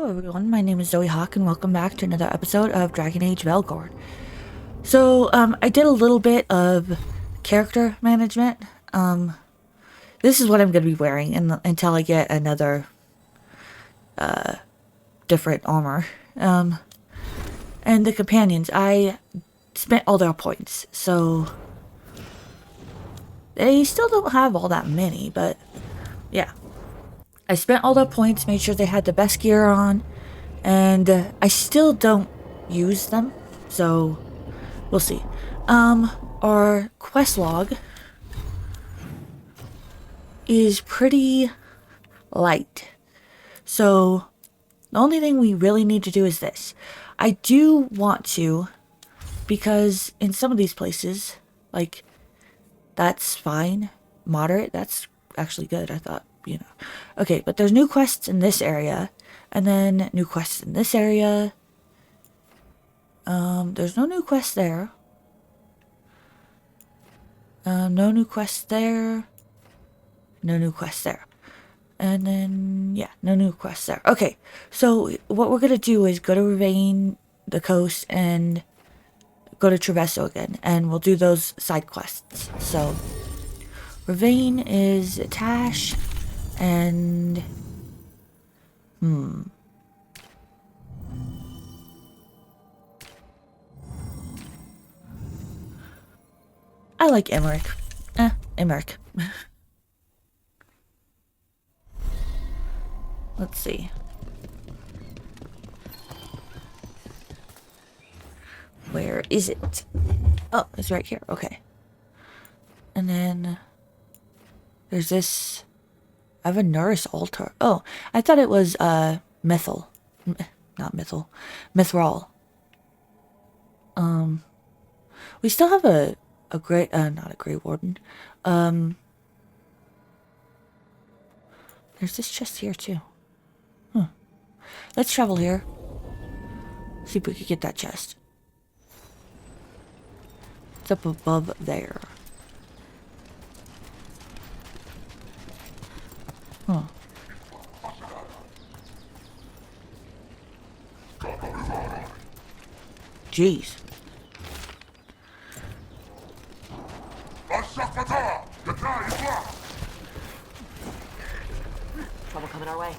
Hello everyone, my name is Zoe Hawk and welcome back to another episode of Dragon Age Veilguard. So, I did a little bit of character management. This is what I'm going to be wearing until I get another, different armor. And the companions, I spent all their points, so they still don't have all that many, but yeah. I spent all their points, made sure they had the best gear on, and I still don't use them, so we'll see. Our quest log is pretty light, so the only thing we really need to do is this. I do want to, because in some of these places, like, that's fine, moderate, that's actually good, I thought. You know. Okay, but there's new quests in this area, and then new quests in this area. There's no new quests there. No new quests there. No new quests there. And then, yeah, no new quests there. Okay, so what we're gonna do is go to Ravane, the coast, and go to Travesso again, and we'll do those side quests. So, Ravane is Tash. And I like Emmerich. Emmerich. Let's see. Where is it? Oh, it's right here. Okay. And then there's this. I have a Nurse altar. Oh, I thought it was, Mythal. Not Mythal. Mithril. We still have a great, not a Grey Warden. There's this chest here, too. Let's travel here. See if we can get that chest. It's up above there. Huh. Jeez. Trouble coming our way.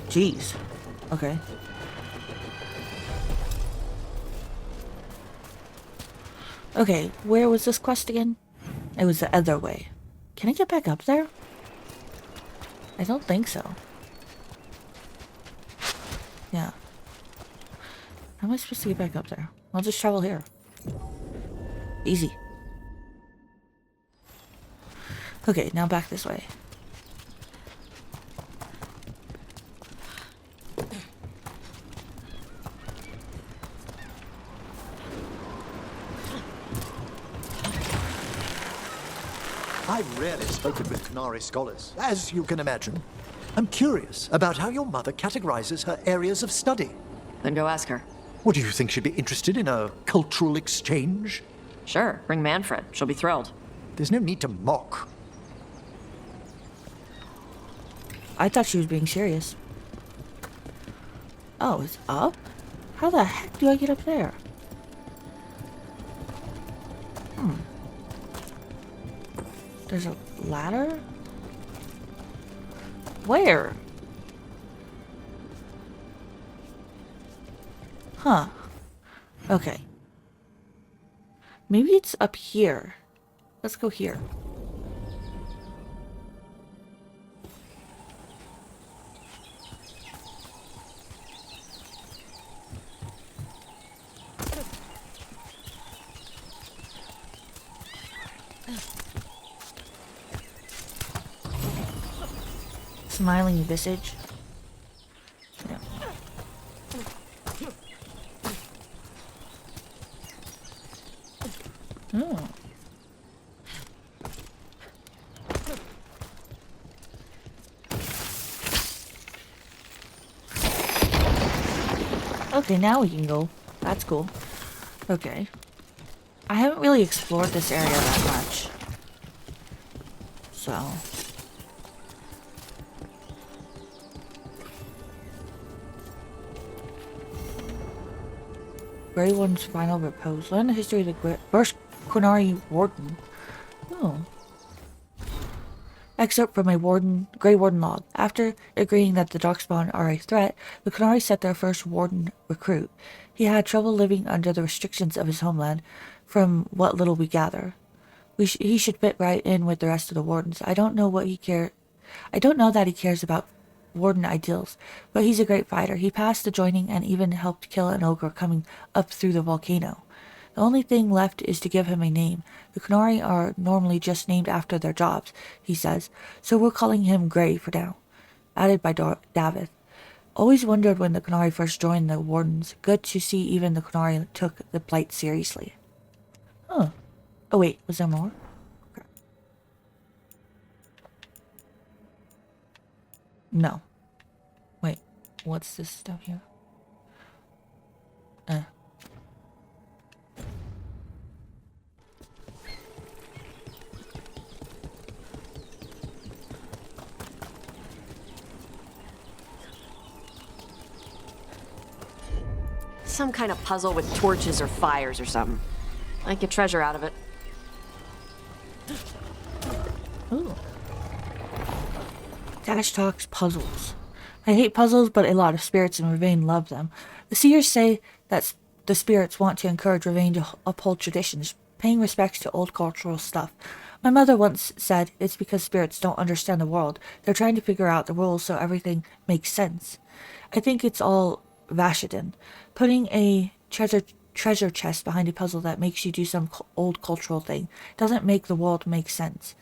Jeez. Okay. Okay, where was this quest again? It was the other way. Can I get back up there? I don't think so. Yeah. How am I supposed to get back up there? I'll just travel here. Easy. Okay, now back this way. I've rarely spoken with Qunari scholars, as you can imagine. I'm curious about how your mother categorizes her areas of study. Then go ask her. What, do you think she'd be interested in a cultural exchange? Sure, bring Manfred. She'll be thrilled. There's no need to mock. I thought she was being serious. Oh, it's up? How the heck do I get up there? There's a ladder? Where? Huh. Okay. Maybe it's up here. Let's go here. Smiling visage. Yeah. Oh. Okay, now we can go. That's cool. Okay. I haven't really explored this area that much. So... Grey Warden's final repose. Learn the history of the first Qunari Warden. Oh. Excerpt from a Grey Warden log. After agreeing that the Darkspawn are a threat, the Qunari set their first Warden recruit. He had trouble living under the restrictions of his homeland, from what little we gather. He should fit right in with the rest of the Wardens. I don't know that he cares about Warden ideals, but he's a great fighter. He passed the joining and even helped kill an ogre coming up through the volcano. The only thing left is to give him a name. The Qunari are normally just named after their jobs, he says, so we're calling him Grey for now. Added by Davith. Always wondered when the Qunari first joined the Wardens. Good to see even the Qunari took the plight seriously. Huh. Oh wait, was there more? Okay. No. Wait, what's this stuff here? Some kind of puzzle with torches or fires or something. I get treasure out of it. Ooh. Dash talks puzzles. I hate puzzles, but a lot of spirits in Ravane love them. The seers say that the spirits want to encourage Ravane to uphold traditions, paying respects to old cultural stuff. My mother once said it's because spirits don't understand the world. They're trying to figure out the rules so everything makes sense. I think it's all Vashaden. Putting a treasure chest behind a puzzle that makes you do some old cultural thing doesn't make the world make sense.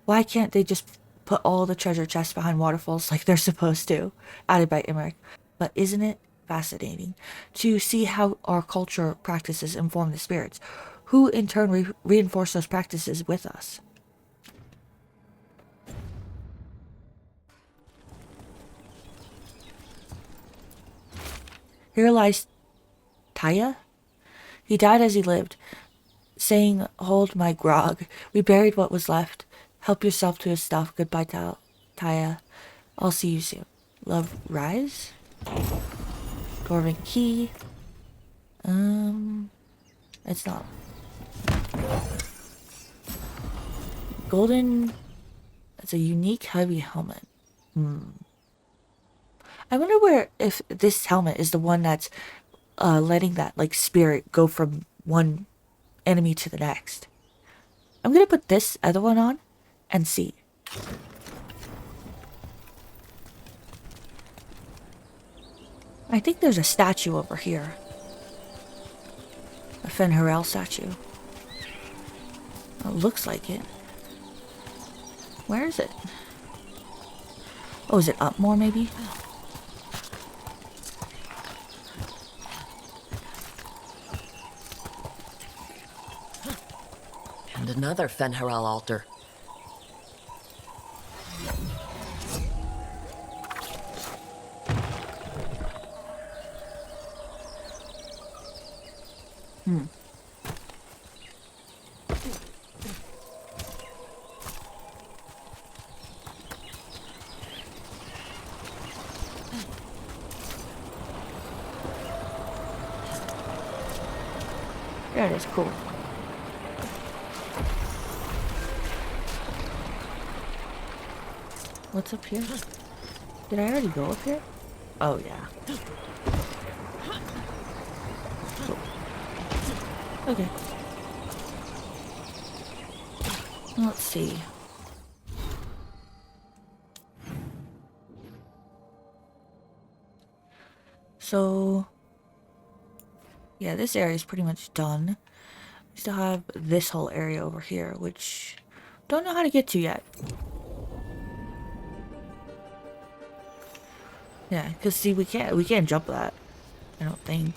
Why can't they just put all the treasure chests behind waterfalls like they're supposed to? Added by Imric. But isn't it fascinating to see how our culture practices inform the spirits, who in turn reinforce those practices with us? Here lies Taya. He died as he lived, saying, "Hold my grog." We buried what was left. Help yourself to his stuff. Goodbye, Taya. I'll see you soon. Love, Rise. Dwarven key. It's not. Golden. It's a unique heavy helmet. I wonder if this helmet is the one that's letting that like spirit go from one enemy to the next. I'm gonna put this other one on and see. I think there's a statue over here. A Fen'Harel statue. It looks like it. Where is it? Oh, is it up more maybe? And another Fen'Harel altar. There it is, cool. What's up here? Did I already go up here? Oh, yeah. Cool. Okay. Let's see. So, yeah, this area is pretty much done. We still have this whole area over here, which don't know how to get to yet. Yeah, because see, we can't jump that. I don't think.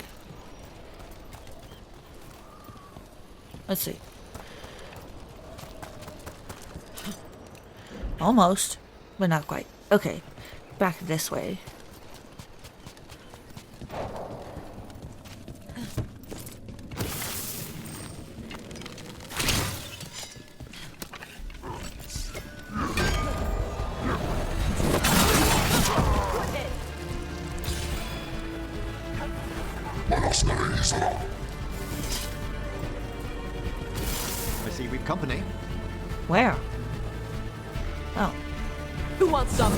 Let's see. Almost, but not quite. Okay, back this way. see we've company. Where? Oh. Who wants some?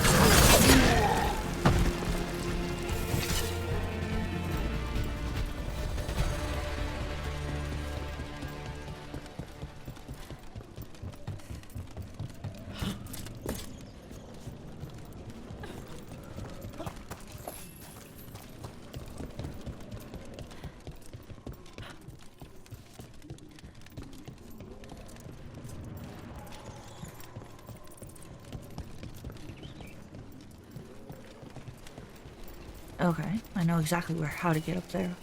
Okay, I know exactly how to get up there.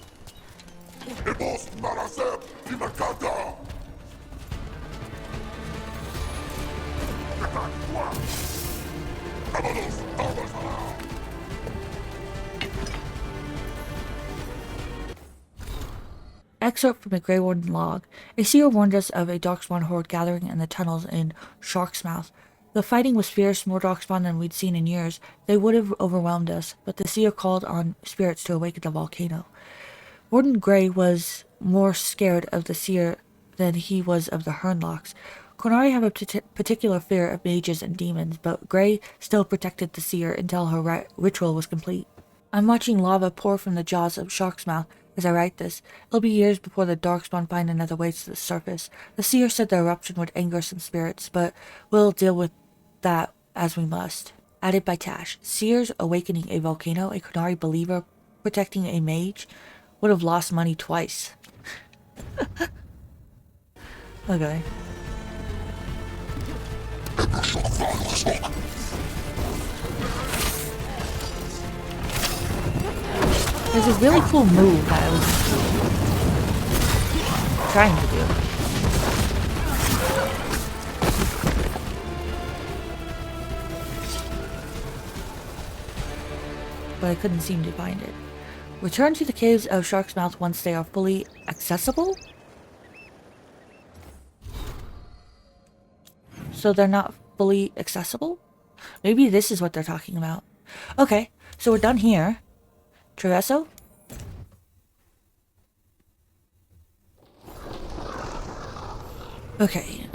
Excerpt from a Grey Warden log. A seer warned us of a Darkspawn horde gathering in the tunnels in Shark's Mouth. The fighting was fierce, more Darkspawn than we'd seen in years. They would have overwhelmed us, but the seer called on spirits to awaken the volcano. Warden Grey was more scared of the seer than he was of the Hernlocks. Qunari have a particular fear of mages and demons, but Grey still protected the seer until her ritual was complete. I'm watching lava pour from the jaws of Shark's Mouth as I write this. It'll be years before the Darkspawn find another way to the surface. The seer said the eruption would anger some spirits, but we'll deal with that as we must. Added by Tash. Seers awakening a volcano, a Qunari believer protecting a mage, would have lost money twice. Okay. There's a really cool move that I was trying to do. But I couldn't seem to find it. Return to the caves of Shark's Mouth once they are fully accessible? So they're not fully accessible? Maybe this is what they're talking about. Okay, so we're done here. Treveso? Okay,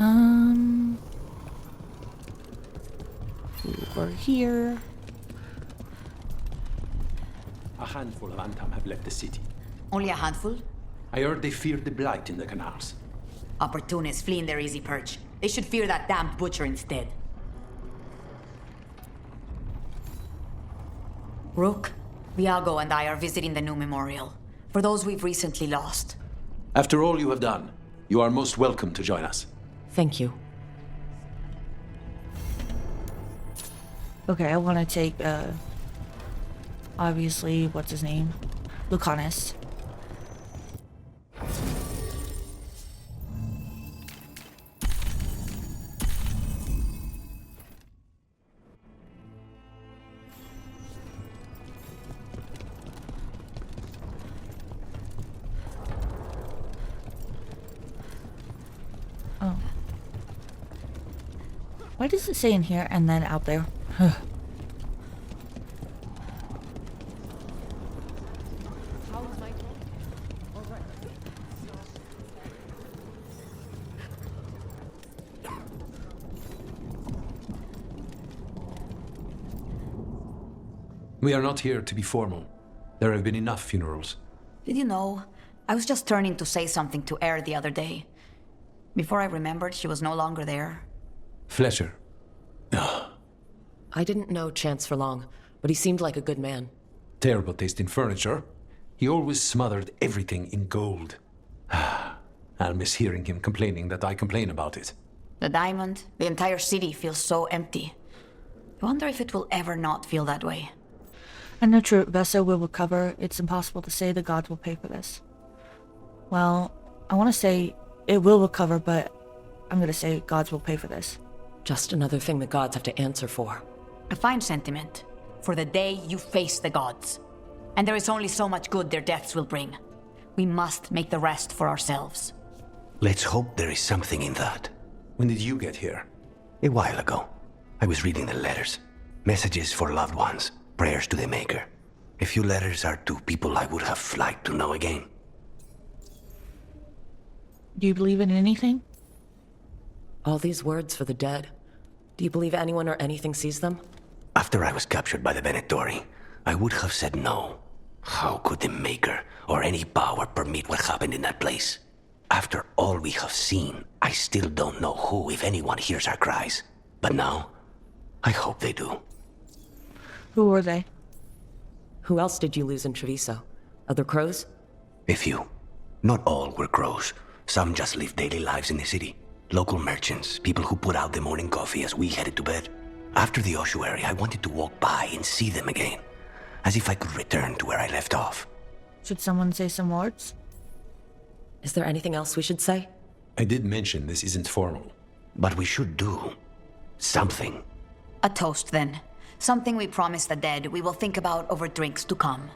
over here. A handful of Antam have left the city. Only a handful? I heard they feared the blight in the canals. Opportunists fleeing their easy perch. They should fear that damned butcher instead. Rook, Viago and I are visiting the new memorial. For those we've recently lost. After all you have done, you are most welcome to join us. Thank you. Okay, I want to take, obviously, what's his name? Lucanus. Oh. Why does it say in here and then out there? We are not here to be formal. There have been enough funerals. Did you know? I was just turning to say something to Air the other day. Before I remembered, she was no longer there. Fletcher. I didn't know Chance for long, but he seemed like a good man. Terrible taste in furniture. He always smothered everything in gold. I'll miss hearing him complaining that I complain about it. The diamond, the entire city feels so empty. I wonder if it will ever not feel that way. I know Treveso will recover. It's impossible to say the gods will pay for this. Well, I want to say it will recover, but I'm going to say gods will pay for this. Just another thing the gods have to answer for. A fine sentiment. For the day you face the gods. And there is only so much good their deaths will bring. We must make the rest for ourselves. Let's hope there is something in that. When did you get here? A while ago, I was reading the letters. Messages for loved ones. Prayers to the Maker. A few letters are to people I would have liked to know again. Do you believe in anything? All these words for the dead. Do you believe anyone or anything sees them? After I was captured by the Venatori, I would have said no. How could the Maker or any power permit what happened in that place? After all we have seen, I still don't know who, if anyone, hears our cries. But now, I hope they do. Who were they? Who else did you lose in Treviso? Other crows? A few. Not all were crows. Some just live daily lives in the city. Local merchants, people who put out the morning coffee as we headed to bed. After the ossuary, I wanted to walk by and see them again, as if I could return to where I left off. Should someone say some words? Is there anything else we should say? I did mention this isn't formal. But we should do something. A toast, then. Something we promise the dead we will think about over drinks to come.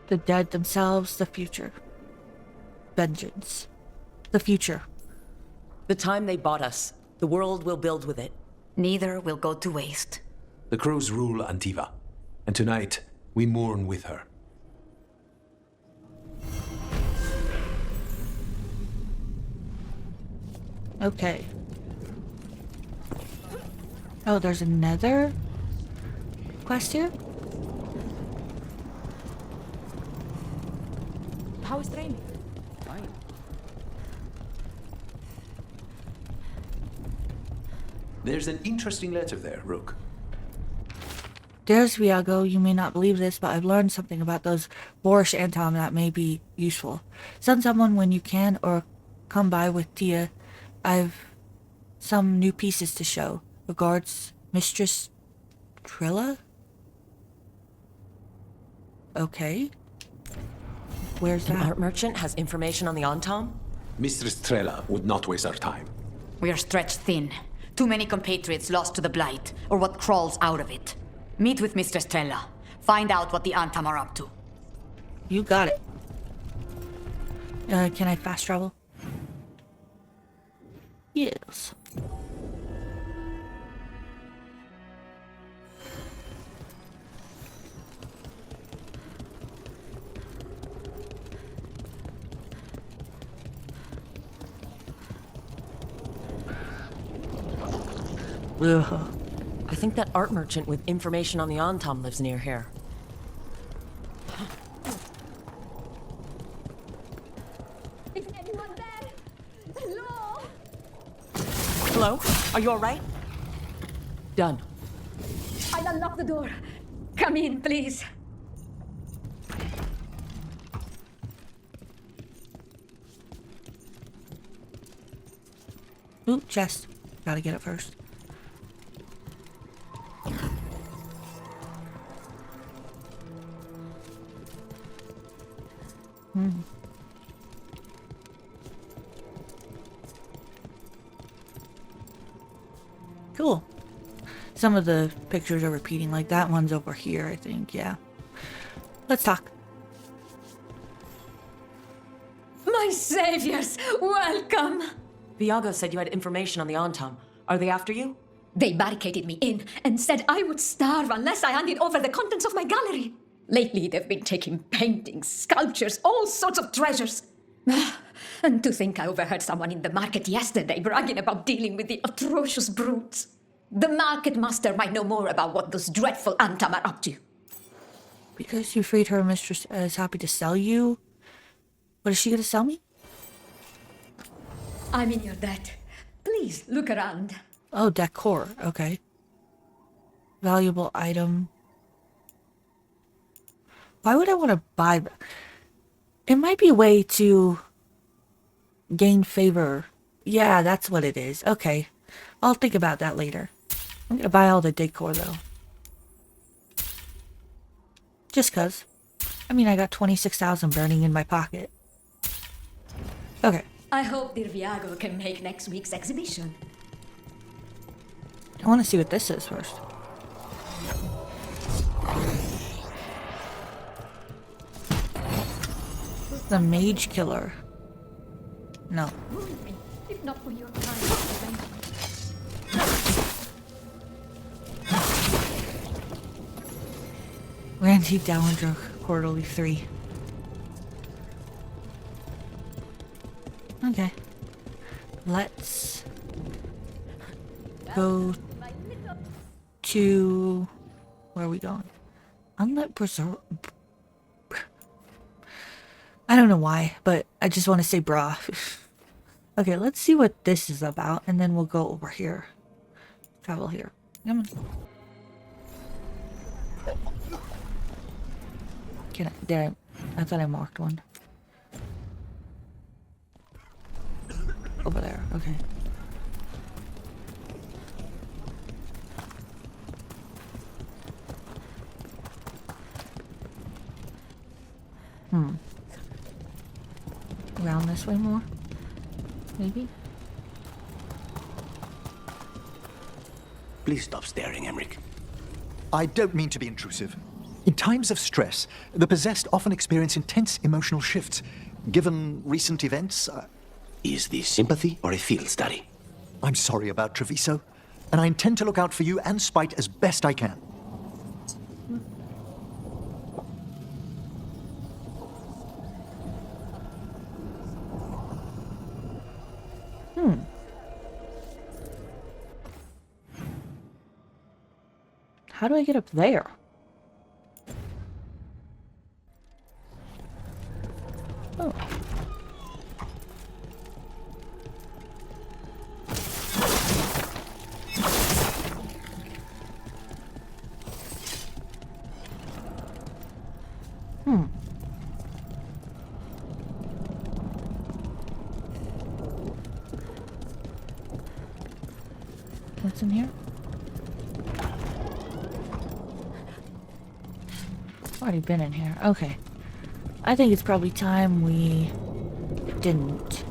The dead themselves, the future. Vengeance. The future. The time they bought us. The world will build with it. Neither will go to waste. The crows rule Antiva, and tonight we mourn with her. Okay. Oh, there's another quest here? How is training? There's an interesting letter there, Rook. There's Viago. You may not believe this, but I've learned something about those boorish Antom that may be useful. Send someone when you can, or come by with Tia. I've some new pieces to show. Regards, Mistress Trilla? Okay. Where's An that? art merchant has information on the Antom? Mistress Trella would not waste our time. We are stretched thin. Too many compatriots lost to the Blight, or what crawls out of it. Meet with Mistress Trella. Find out what the Antam are up to. You got it. Can I fast travel? Yes. Ugh. I think that art merchant with information on the Antom lives near here. Is anyone there? Hello? Hello? Are you alright? Done. I'll unlock the door. Come in, please. Ooh, chest. Gotta get it first. Cool. Some of the pictures are repeating, like that one's over here, I think, yeah. Let's talk. My saviors, welcome! Viago said you had information on the Antom. Are they after you? They barricaded me in and said I would starve unless I handed over the contents of my gallery. Lately, they've been taking paintings, sculptures, all sorts of treasures. And to think I overheard someone in the market yesterday bragging about dealing with the atrocious brutes. The market master might know more about what those dreadful Antam are up to. Because you freed her, mistress is happy to sell you. What is she gonna sell me? I'm in your debt. Please look around. Oh, decor. Okay. Valuable item. Why would I want to buy that? It might be a way to gain favor. Yeah, that's what it is. Okay. I'll think about that later. I'm gonna buy all the decor, though. Just cuz. I mean, I got 26,000 burning in my pocket. Okay. I hope dear Viago can make next week's exhibition. I want to see what this is first. The Mage Killer. No. Ruin me, if not for your kind Randy Dowager, Quarterly 3. Okay. let's go to... Where are we going? Unlit preserve... I don't know why, but I just want to say brah. Okay, let's see what this is about, and then we'll go over here. Travel here. Come on. I thought I marked one. Over there, okay. Around this way more? Maybe? Please stop staring, Emmerich. I don't mean to be intrusive. In times of stress, the possessed often experience intense emotional shifts. Given recent events, Is this sympathy or a field study? I'm sorry about Treviso, and I intend to look out for you and Spite as best I can. How do I get up there? Oh. What's in here? Already been in here. Okay. I think it's probably time we didn't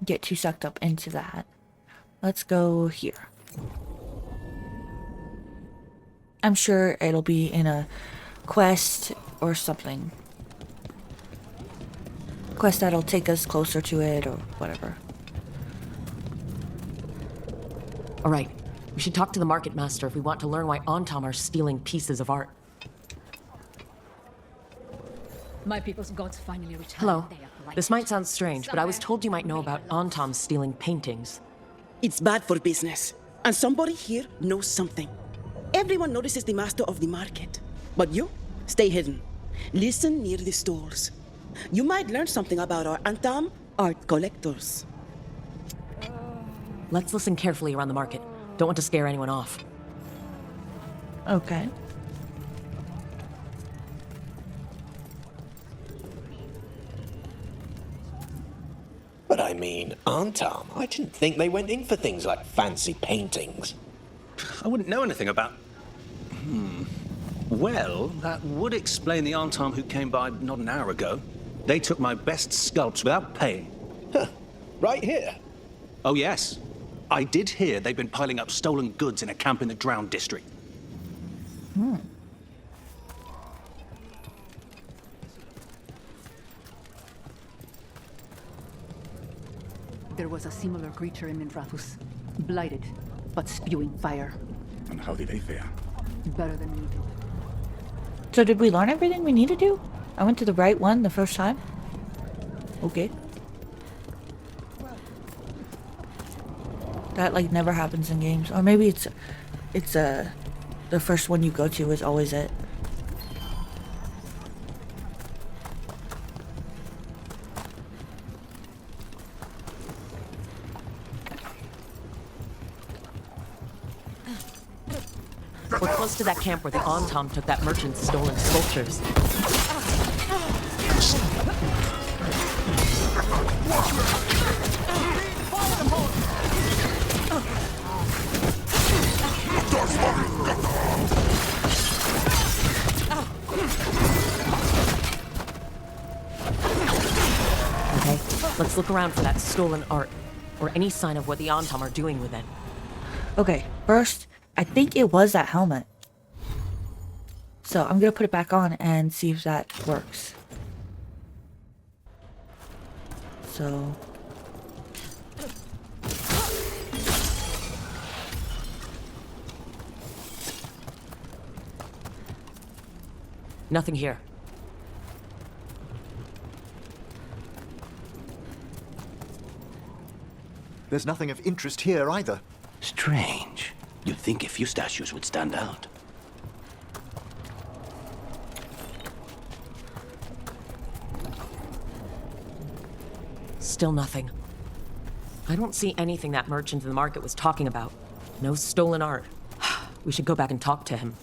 get too sucked up into that. Let's go here. I'm sure it'll be in a quest or something. Quest that'll take us closer to it or whatever. All right. We should talk to the market master if we want to learn why Antam are stealing pieces of art. My people's gods finally returned. Hello. They are blind. This might sound strange, but I was told you might know about Antam stealing paintings. It's bad for business, and somebody here knows something. Everyone notices the master of the market, but you stay hidden. Listen near the stores. You might learn something about our Antam art collectors. Let's listen carefully around the market. Don't want to scare anyone off. Okay. But I mean, Antam, I didn't think they went in for things like fancy paintings. I wouldn't know anything about... Well, that would explain the Antam who came by not an hour ago. They took my best sculpts without paying. Right here. Oh, yes. I did hear they've been piling up stolen goods in a camp in the Drowned district. There was a similar creature in Mindrathus. Blighted, but spewing fire. And how did they fare? Better than we did. So did we learn everything we need to do? I went to the right one the first time? Okay. That like never happens in games. Or maybe it's the first one you go to is always it. We're close to that camp where the Antam took that merchant's stolen sculptures. Okay, let's look around for that stolen art, or any sign of what the Antam are doing with it. Okay, first, I think it was that helmet. So I'm gonna put it back on and see if that works. So... Nothing here. There's nothing of interest here either. Strange. You'd think a few statues would stand out. Still nothing. I don't see anything that merchant in the market was talking about. No stolen art. We should go back and talk to him.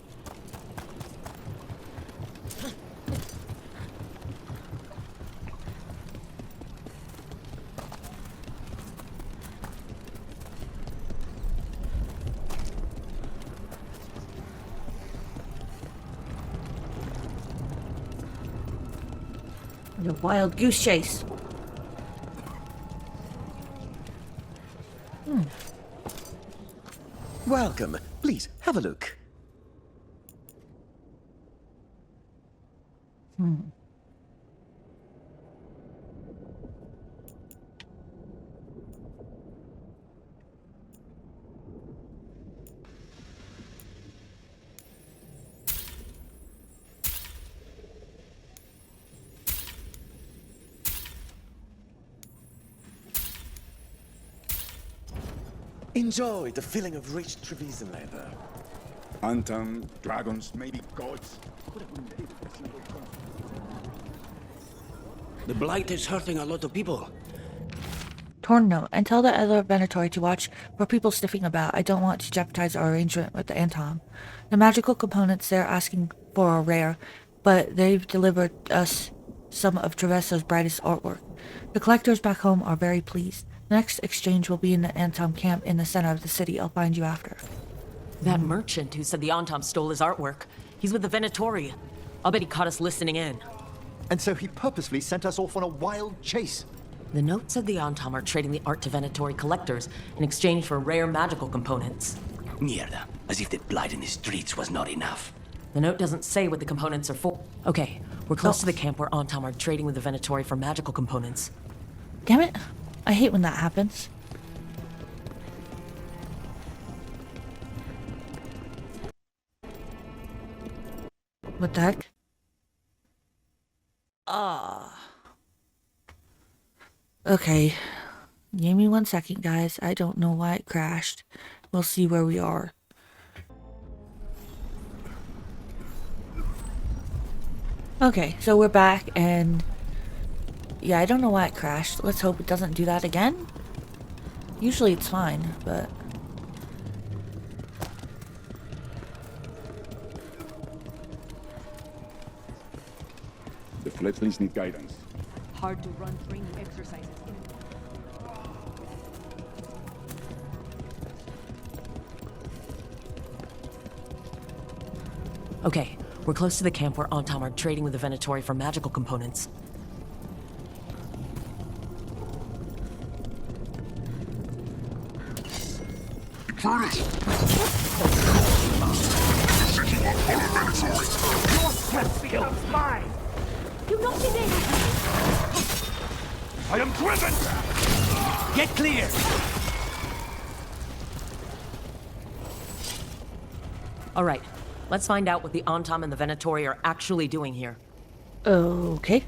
The wild goose chase. Welcome. Please, have a look. Enjoy the feeling of rich Trevisan leather. Unturned, dragons, maybe gods. The blight is hurting a lot of people. Torn note, and tell the other Venatori to watch for people sniffing about. I don't want to jeopardize our arrangement with the Antom. The magical components they're asking for are rare, but they've delivered us some of Traverso's brightest artwork. The collectors back home are very pleased. The next exchange will be in the Antom camp in the center of the city. I'll find you after. That merchant who said the Antom stole his artwork. He's with the Venatori. I'll bet he caught us listening in. And so he purposefully sent us off on a wild chase. The note said the Antom are trading the art to Venatori collectors in exchange for rare magical components. Mierda. As if the blight in the streets was not enough. The note doesn't say what the components are for. Okay, we're close to the camp where Antom are trading with the Venatori for magical components. Damn it. I hate when that happens. What the heck? Okay. Give me 1 second, guys. I don't know why it crashed. We'll see where we are. Okay, so we're back and... yeah, I don't know why it crashed. Let's hope it doesn't do that again. Usually it's fine, but... The fledglings need guidance. Hard to run training exercises. Okay, we're close to the camp where Antom are trading with the Venatori for magical components. You don't see me! I am driven! Get clear! All right, let's find out what the Antom and the Venatori are actually doing here. Okay.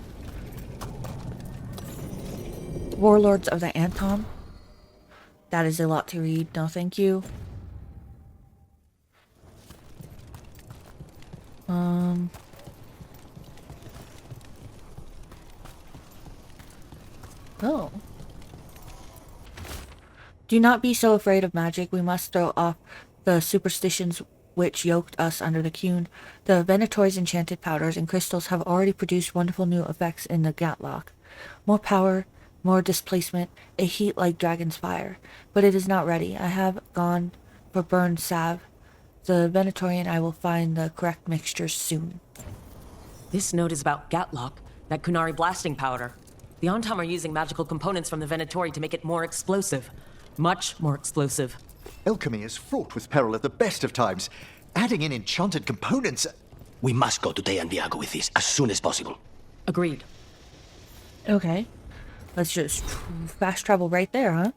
Warlords of the Antom. That is a lot to read. No, thank you. Oh. Do not be so afraid of magic. We must throw off the superstitions which yoked us under the Cune. The Venatori's enchanted powders and crystals have already produced wonderful new effects in the Gatlock. More power, more displacement, a heat like dragon's fire. But it is not ready. I have gone for burned salve. The Venatori and I will find the correct mixtures soon. This note is about Gatlock, that Kunari blasting powder. The Antom are using magical components from the Venatori to make it more explosive. Much more explosive. Alchemy is fraught with peril at the best of times. Adding in enchanted components... We must go to Teandiago with this as soon as possible. Agreed. Okay. Let's just fast travel right there, huh?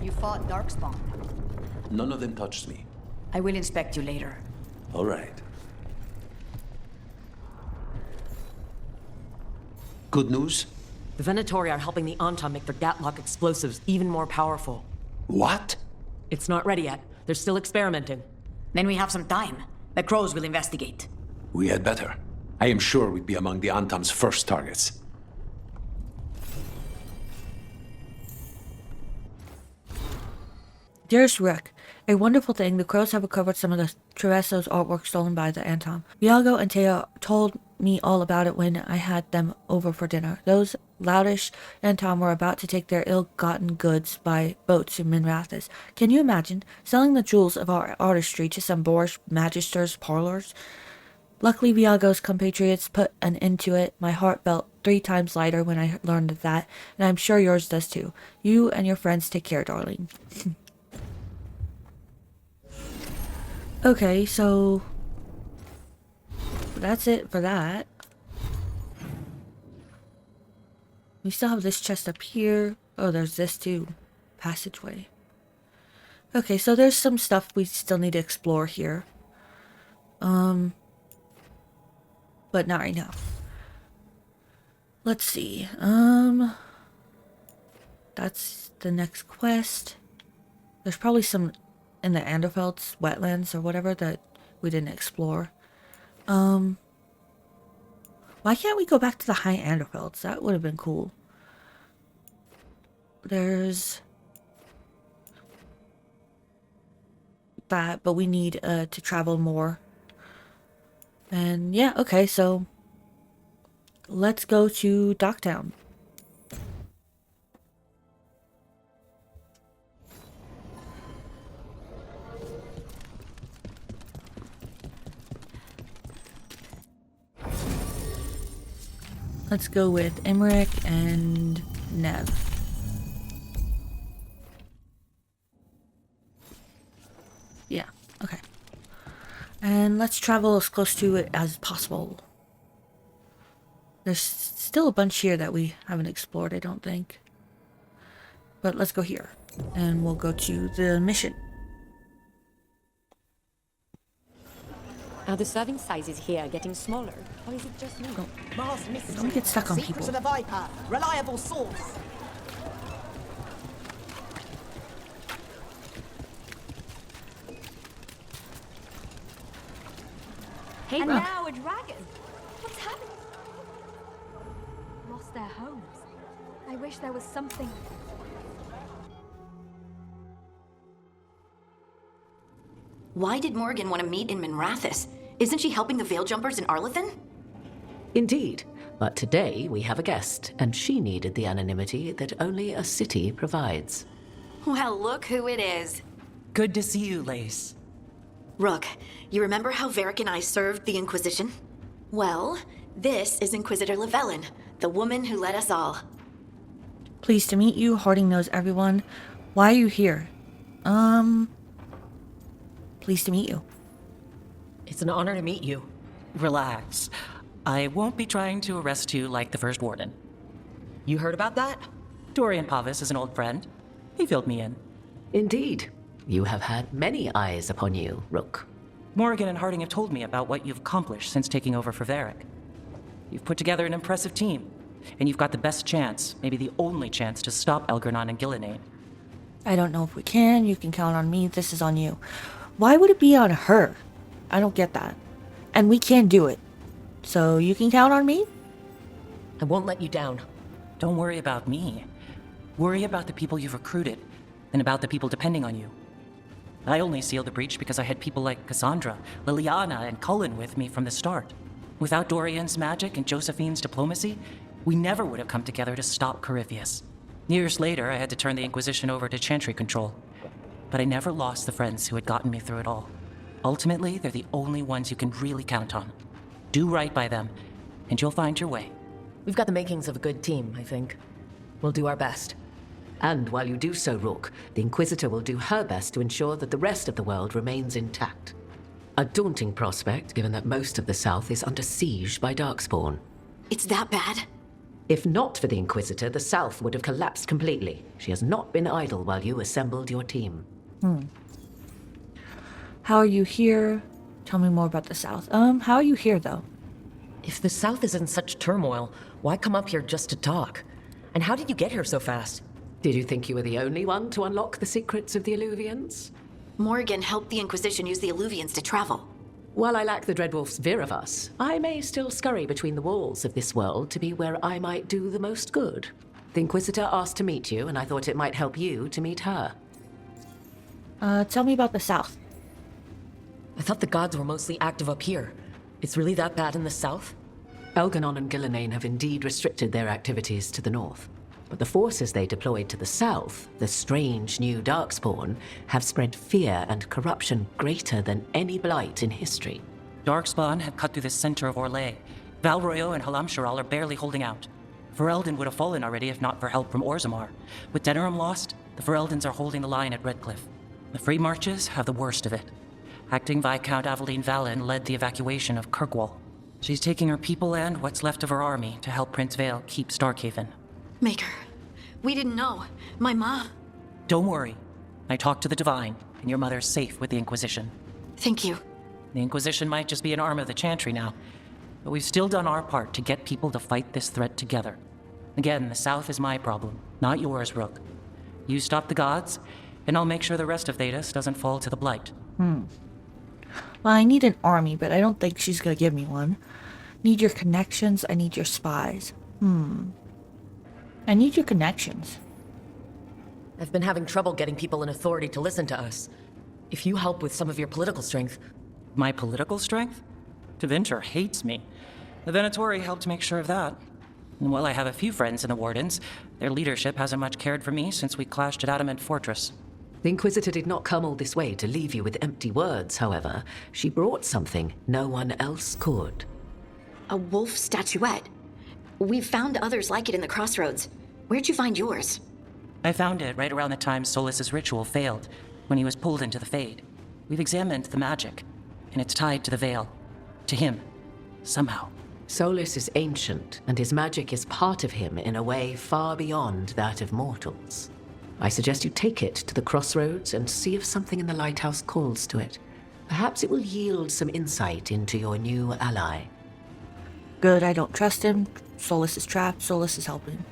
You fought Darkspawn. None of them touched me. I will inspect you later. All right. Good news? The Venatori are helping the Antam make their Gatlock explosives even more powerful. What? It's not ready yet. They're still experimenting. Then we have some time. The crows will investigate. We had better. I am sure we'd be among the Antam's first targets. Dearest Rook, a wonderful thing, the crows have recovered some of the Treacherous artwork stolen by the Antam. Veilguard and Thedas told me all about it when I had them over for dinner. Those loutish Antam were about to take their ill-gotten goods by boat to Minrathous. Can you imagine selling the jewels of our artistry to some boorish magister's parlors? Luckily, Veilguard's compatriots put an end to it. My heart felt 3 times lighter when I learned of that, and I'm sure yours does too. You and your friends take care, darling. Okay, so that's it for that. We still have this chest up here. Oh, there's this too. Passageway. Okay, so there's some stuff we still need to explore here. But not right now. Let's see. That's the next quest. There's probably some in the Anderfeld's wetlands or whatever that we didn't explore. Why can't we go back to the High Anderfelds? That would have been cool. There's that, but we need to travel more. And yeah, okay, so let's go to Docktown. Let's go with Emmerich and Nev. Yeah, okay. And let's travel as close to it as possible. There's still a bunch here that we haven't explored, I don't think. But let's go here. And we'll go to the mission. Are the serving sizes here getting smaller, or is it just me? Don't get stuck on people. Secrets of the Viper, reliable source. Hey, and Rook. now a dragon. What's happened? Lost their homes. I wish there was something. Why did Morrigan want to meet in Minrathous? Isn't she helping the Veil Jumpers in Arlathan? Indeed. But today we have a guest, and she needed the anonymity that only a city provides. Well, look who it is. Good to see you, Lace. Rook, you remember how Varric and I served the Inquisition? Well, this is Inquisitor Llewellyn, the woman who led us all. Pleased to meet you. Harding knows everyone. Why are you here? Pleased to meet you. It's an honor to meet you. Relax. I won't be trying to arrest you like the first warden. You heard about that? Dorian Pavis is an old friend. He filled me in. Indeed. You have had many eyes upon you, Rook. Morrigan and Harding have told me about what you've accomplished since taking over for Varric. You've put together an impressive team, and you've got the best chance, maybe the only chance, to stop Elgernon and Gillenane. I don't know if we can. You can count on me. This is on you. Why would it be on her? I don't get that. And we can do it. So you can count on me? I won't let you down. Don't worry about me. Worry about the people you've recruited, and about the people depending on you. I only sealed the breach because I had people like Cassandra, Liliana, and Cullen with me from the start. Without Dorian's magic and Josephine's diplomacy, we never would have come together to stop Corypheus. Years later, I had to turn the Inquisition over to Chantry control. But I never lost the friends who had gotten me through it all. Ultimately, they're the only ones you can really count on. Do right by them, and you'll find your way. We've got the makings of a good team, I think. We'll do our best. And while you do so, Rook, the Inquisitor will do her best to ensure that the rest of the world remains intact. A daunting prospect, given that most of the South is under siege by Darkspawn. It's that bad? If not for the Inquisitor, the South would have collapsed completely. She has not been idle while you assembled your team. How are you here? Tell me more about the South. How are you here, though? If the South is in such turmoil, why come up here just to talk? And how did you get here so fast? Did you think you were the only one to unlock the secrets of the Illuvians? Morgan helped the Inquisition use the Illuvians to travel. While I lack the Dreadwolf's Viravus, I may still scurry between the walls of this world to be where I might do the most good. The Inquisitor asked to meet you, and I thought it might help you to meet her. Tell me about the South. I thought the gods were mostly active up here. It's really that bad in the South? Elganon and Gillenane have indeed restricted their activities to the north. But the forces they deployed to the south, the strange new Darkspawn, have spread fear and corruption greater than any blight in history. Darkspawn have cut through the center of Orlais. Valroyo and Halamsharal are barely holding out. Ferelden would have fallen already if not for help from Orzammar. With Denerim lost, the Fereldans are holding the line at Redcliffe. The Free Marches have the worst of it. Acting Viscount Aveline Valen led the evacuation of Kirkwall. She's taking her people and what's left of her army to help Prince Vale keep Starkhaven. Maker, we didn't know. My mom... Don't worry. I talked to the Divine, and your mother's safe with the Inquisition. Thank you. The Inquisition might just be an arm of the Chantry now, but we've still done our part to get people to fight this threat together. Again, the South is my problem, not yours, Rook. You stop the gods, and I'll make sure the rest of Thedas doesn't fall to the Blight. Well, I need an army, but I don't think she's gonna give me one. Need your connections, I need your spies. I need your connections. I've been having trouble getting people in authority to listen to us. If you help with some of your political strength... My political strength? Tevinter hates me. The Venatori helped make sure of that. And while I have a few friends in the Wardens, their leadership hasn't much cared for me since we clashed at Adamant Fortress. The Inquisitor did not come all this way to leave you with empty words, however. She brought something no one else could. A wolf statuette. We've found others like it in the crossroads. Where'd you find yours? I found it right around the time Solus's ritual failed, when he was pulled into the Fade. We've examined the magic, and it's tied to the Veil. To him. Somehow. Solus is ancient, and his magic is part of him in a way far beyond that of mortals. I suggest you take it to the crossroads and see if something in the lighthouse calls to it. Perhaps it will yield some insight into your new ally. Good, I don't trust him. Solus is trapped, Solus is helping.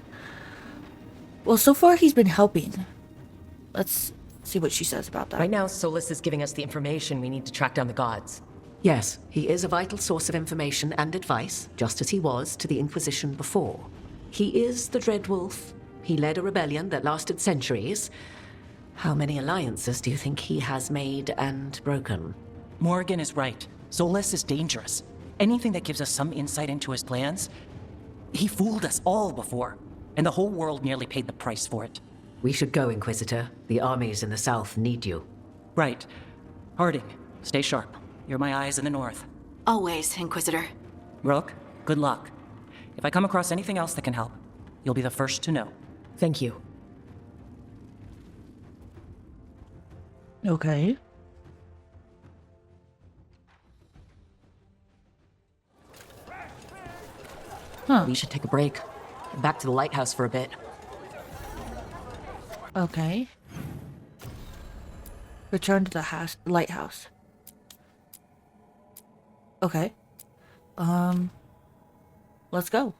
Well, so far he's been helping. Let's see what she says about that. Right now, Solus is giving us the information we need to track down the gods. Yes, he is a vital source of information and advice, just as he was to the Inquisition before. He is the Dreadwolf. He led a rebellion that lasted centuries. How many alliances do you think he has made and broken? Morgan is right. Solus is dangerous. Anything that gives us some insight into his plans. He fooled us all before, and the whole world nearly paid the price for it. We should go, Inquisitor. The armies in the south need you. Right. Harding, stay sharp. You're my eyes in the north. Always, Inquisitor. Rook, good luck. If I come across anything else that can help, you'll be the first to know. Thank you. Okay. We should take a break. Back to the lighthouse for a bit. Okay. Return to the lighthouse. Okay. Let's go.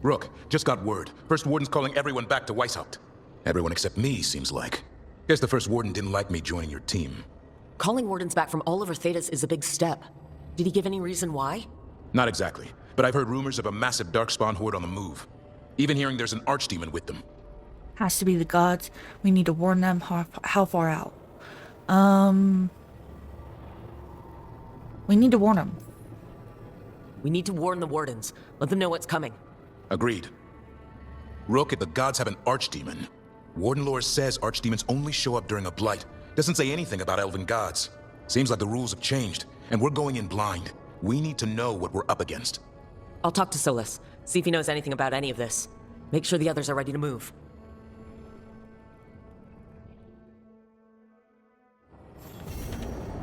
Rook, just got word. First Warden's calling everyone back to Weishaupt. Everyone except me, seems like. Guess the First Warden didn't like me joining your team. Calling wardens back from all over Thedas is a big step. Did he give any reason why? Not exactly, but I've heard rumors of a massive Darkspawn horde on the move. Even hearing there's an archdemon with them. Has to be the gods. We need to warn them. How far out? We need to warn them. We need to warn the wardens. Let them know what's coming. Agreed. Rook, if the gods have an archdemon, Warden lore says archdemons only show up during a blight. Doesn't say anything about elven gods. Seems like the rules have changed, and we're going in blind. We need to know what we're up against. I'll talk to Solus, see if he knows anything about any of this. Make sure the others are ready to move.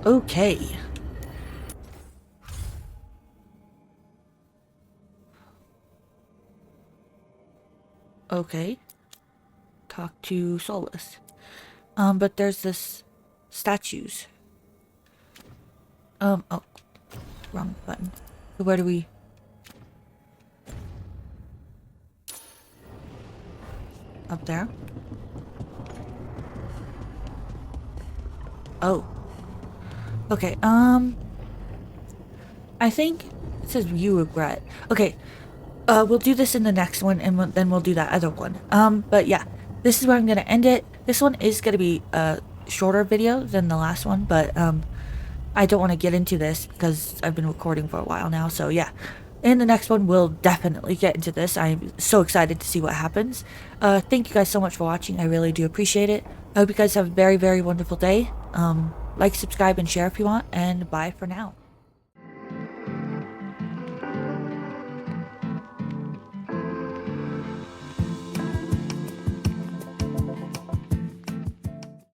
Okay. Okay. Talk to Solus. But there's this statues. Oh, wrong button. So where do we? Up there? Oh. Okay, I think it says you regret. Okay, we'll do this in the next one, and then we'll do that other one. But yeah, this is where I'm gonna end it. This one is gonna be a shorter video than the last one, but I don't want to get into this because I've been recording for a while now. So yeah, in the next one we'll definitely get into this. I'm so excited to see what happens. Thank you guys so much for watching. I really do appreciate it. I hope you guys have a very, very wonderful day. Like, subscribe, and share if you want, and bye for now.